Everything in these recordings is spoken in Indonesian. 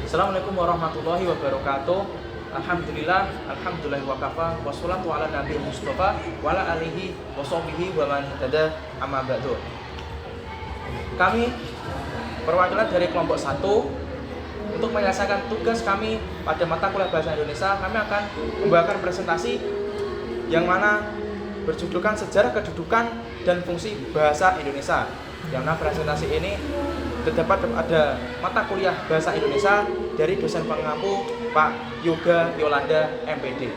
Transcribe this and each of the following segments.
Assalamualaikum warahmatullahi wabarakatuh. Alhamdulillah wa kafa wassalatu ala nabi Mustafa wa ala alihi wa sahbihi wa man ihtada amma ba'du. Kami perwakilan dari kelompok 1 untuk menyelesaikan tugas kami pada mata kuliah Bahasa Indonesia. Kami akan membawakan presentasi yang mana berjudulkan Sejarah Kedudukan dan Fungsi Bahasa Indonesia. Yang mana presentasi ini terdapat ada mata kuliah Bahasa Indonesia dari dosen pengampu Pak Yoga Yolanda MPD.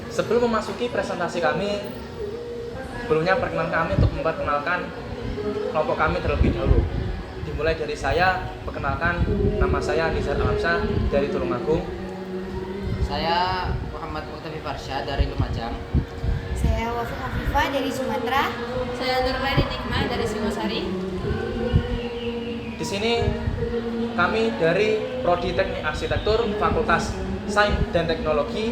Sebelum memasuki presentasi kami, sebelumnya perkenalkan kami untuk memperkenalkan kelompok kami terlebih dahulu. Dimulai dari saya, perkenalkan nama saya Nizar Alamsyah dari Tulungagung. Saya Muhammad Muqtafi Farsha dari Lumajang. Saya Wafa Hafifah dari Sumatera. Saya Nurmani Nikmah dari Singosari. Di sini kami dari Prodi Teknik Arsitektur Fakultas Sains dan Teknologi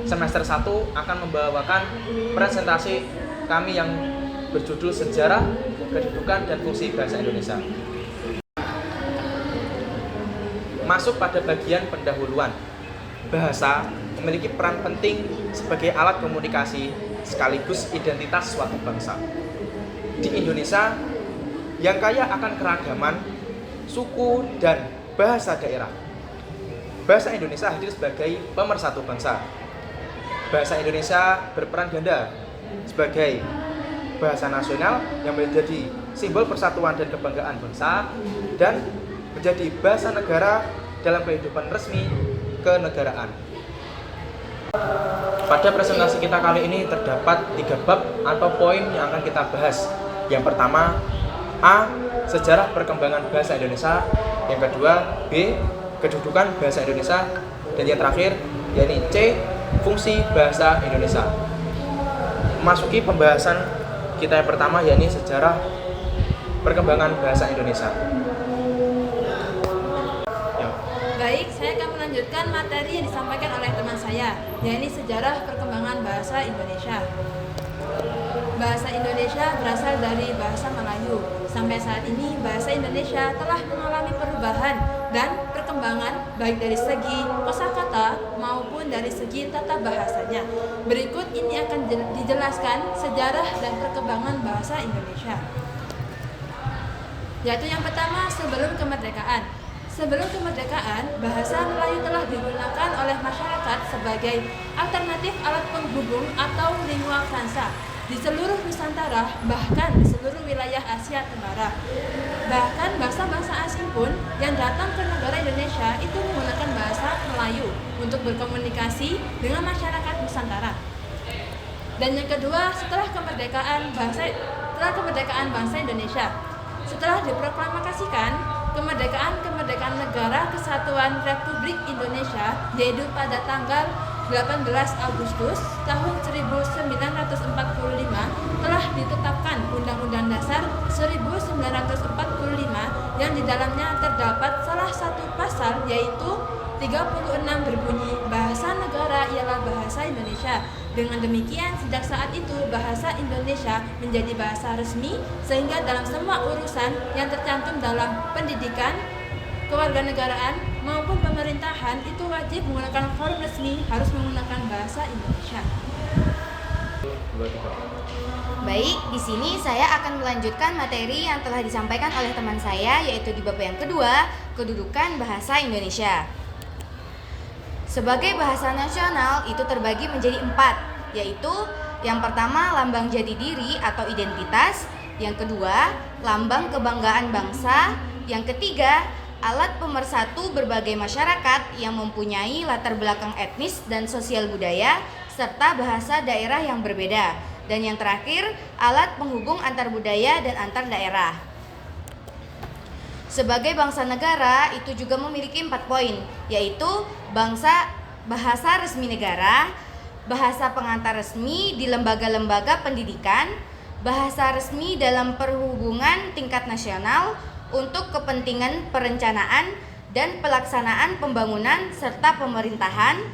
semester 1 akan membawakan presentasi kami yang berjudul Sejarah, Kedudukan dan Fungsi Bahasa Indonesia. Masuk pada bagian pendahuluan. Bahasa memiliki peran penting sebagai alat komunikasi sekaligus identitas suatu bangsa. Di Indonesia yang kaya akan keragaman suku dan bahasa daerah, bahasa Indonesia hadir sebagai pemersatu bangsa. Bahasa Indonesia berperan ganda sebagai bahasa nasional yang menjadi simbol persatuan dan kebanggaan bangsa dan menjadi bahasa negara dalam kehidupan resmi kenegaraan. Pada presentasi kita kali ini terdapat 3 bab atau poin yang akan kita bahas. Yang pertama, A. Sejarah perkembangan bahasa Indonesia. Yang kedua, B. Kedudukan bahasa Indonesia. Dan yang terakhir, yakni C. Fungsi bahasa Indonesia. Memasuki pembahasan kita yang pertama, yakni sejarah perkembangan bahasa Indonesia. Baik, saya akan melanjutkan materi yang disampaikan oleh teman saya, yakni sejarah perkembangan bahasa Indonesia. Bahasa Indonesia berasal dari bahasa Melayu. Sampai saat ini, bahasa Indonesia telah mengalami perubahan dan perkembangan baik dari segi kosakata maupun dari segi tata bahasanya. Berikut ini akan dijelaskan sejarah dan perkembangan bahasa Indonesia. Yaitu yang pertama, sebelum kemerdekaan. Sebelum kemerdekaan, bahasa Melayu telah digunakan oleh masyarakat sebagai alternatif alat penghubung atau lingua franca di seluruh Nusantara, bahkan di seluruh wilayah Asia Tenggara. Bahkan bangsa-bangsa asing pun yang datang ke negara Indonesia itu menggunakan bahasa Melayu untuk berkomunikasi dengan masyarakat Nusantara. Dan yang kedua, setelah kemerdekaan bangsa Indonesia, setelah diproklamasikan kemerdekaan negara Kesatuan Republik Indonesia, yaitu pada tanggal 18 Agustus tahun 1945 telah ditetapkan Undang-Undang Dasar 1945 yang di dalamnya terdapat salah satu pasal yaitu 36 berbunyi bahasa negara ialah bahasa Indonesia. Dengan demikian, sejak saat itu bahasa Indonesia menjadi bahasa resmi sehingga dalam semua urusan yang tercantum dalam pendidikan, kewarganegaraan maupun pemerintahan itu wajib menggunakan form resmi, harus menggunakan bahasa Indonesia. Baik, di sini saya akan melanjutkan materi yang telah disampaikan oleh teman saya, yaitu di bab yang kedua, kedudukan bahasa Indonesia. Sebagai bahasa nasional itu terbagi menjadi 4, yaitu yang pertama lambang jati diri atau identitas, yang kedua lambang kebanggaan bangsa, yang ketiga alat pemersatu berbagai masyarakat yang mempunyai latar belakang etnis dan sosial budaya serta bahasa daerah yang berbeda, dan yang terakhir alat penghubung antar budaya dan antar daerah. Sebagai bangsa negara itu juga memiliki 4 poin, yaitu bahasa resmi negara, bahasa pengantar resmi di lembaga-lembaga pendidikan, bahasa resmi dalam perhubungan tingkat nasional untuk kepentingan perencanaan dan pelaksanaan pembangunan serta pemerintahan,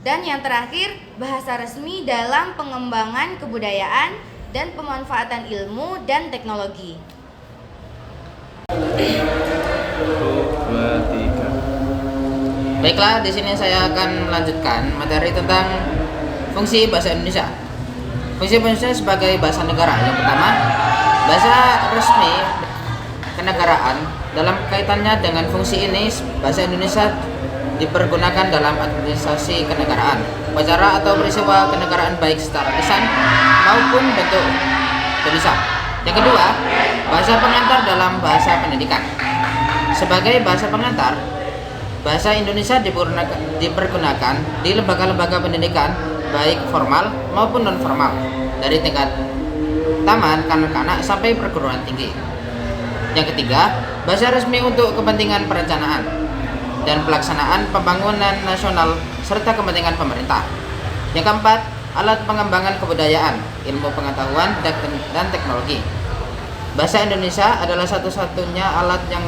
dan yang terakhir bahasa resmi dalam pengembangan kebudayaan dan pemanfaatan ilmu dan teknologi. Baiklah, di sini saya akan melanjutkan materi tentang fungsi bahasa Indonesia. Fungsi Indonesia sebagai bahasa negara. Yang pertama, bahasa resmi kenegaraan. Dalam kaitannya dengan fungsi ini, bahasa Indonesia dipergunakan dalam administrasi kenegaraan, upacara atau peristiwa kenegaraan baik secara lisan maupun bentuk tulisan. Yang kedua, bahasa pengantar dalam bahasa pendidikan. Sebagai bahasa pengantar, bahasa Indonesia dipergunakan di lembaga-lembaga pendidikan baik formal maupun non formal, dari tingkat taman kanak-kanak sampai perguruan tinggi. Yang ketiga, bahasa resmi untuk kepentingan perencanaan dan pelaksanaan pembangunan nasional serta kepentingan pemerintah. Yang keempat, alat pengembangan kebudayaan, ilmu pengetahuan, dan teknologi. Bahasa Indonesia adalah satu-satunya alat yang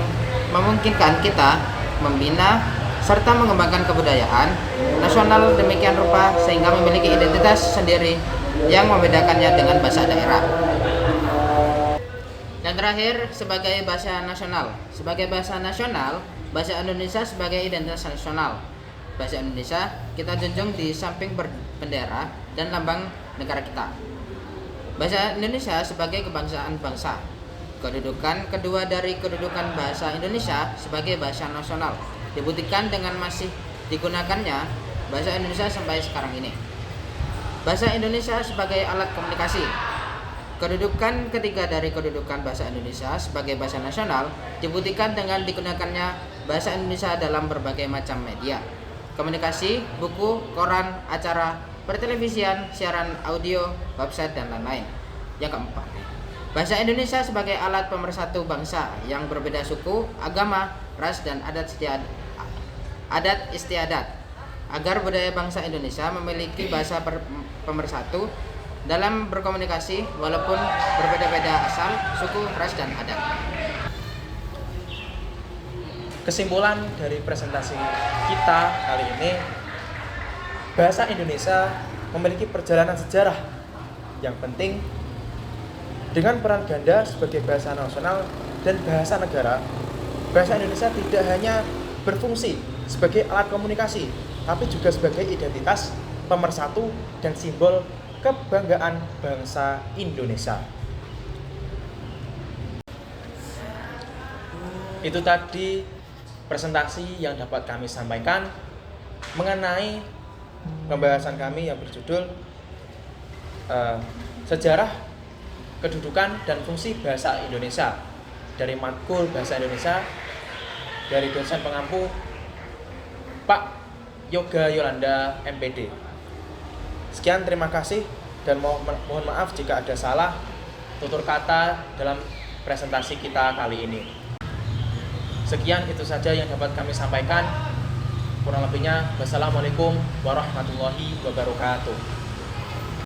memungkinkan kita membina serta mengembangkan kebudayaan nasional demikian rupa sehingga memiliki identitas sendiri yang membedakannya dengan bahasa daerah. Dan terakhir, sebagai bahasa nasional. Sebagai bahasa nasional, bahasa Indonesia sebagai identitas nasional. Bahasa Indonesia kita junjung di samping bendera dan lambang negara kita. Bahasa Indonesia sebagai kebangsaan bangsa. Kedudukan kedua dari kedudukan bahasa Indonesia sebagai bahasa nasional dibuktikan dengan masih digunakannya bahasa Indonesia sampai sekarang ini. Bahasa Indonesia sebagai alat komunikasi. Kedudukan ketiga dari kedudukan bahasa Indonesia sebagai bahasa nasional dibuktikan dengan digunakannya bahasa Indonesia dalam berbagai macam media, komunikasi, buku, koran, acara, pertelevisian, siaran audio, website, dan lain-lain. Yang keempat, bahasa Indonesia sebagai alat pemersatu bangsa yang berbeda suku, agama, ras, dan adat istiadat, agar budaya bangsa Indonesia memiliki bahasa pemersatu dalam berkomunikasi walaupun berbeda-beda asal, suku, ras, dan adat. Kesimpulan dari presentasi kita kali ini, bahasa Indonesia memiliki perjalanan sejarah yang penting. Dengan peran ganda sebagai bahasa nasional dan bahasa negara, bahasa Indonesia tidak hanya berfungsi sebagai alat komunikasi, tapi juga sebagai identitas pemersatu dan simbol kebanggaan bangsa Indonesia. Itu tadi presentasi yang dapat kami sampaikan mengenai pembahasan kami yang berjudul Sejarah, Kedudukan, dan Fungsi Bahasa Indonesia dari matkul Bahasa Indonesia dari dosen pengampu Pak Yoga Yolanda MPD. Sekian, terima kasih, dan mohon maaf jika ada salah tutur kata dalam presentasi kita kali ini. Sekian, itu saja yang dapat kami sampaikan. Kurang lebihnya, wassalamualaikum warahmatullahi wabarakatuh.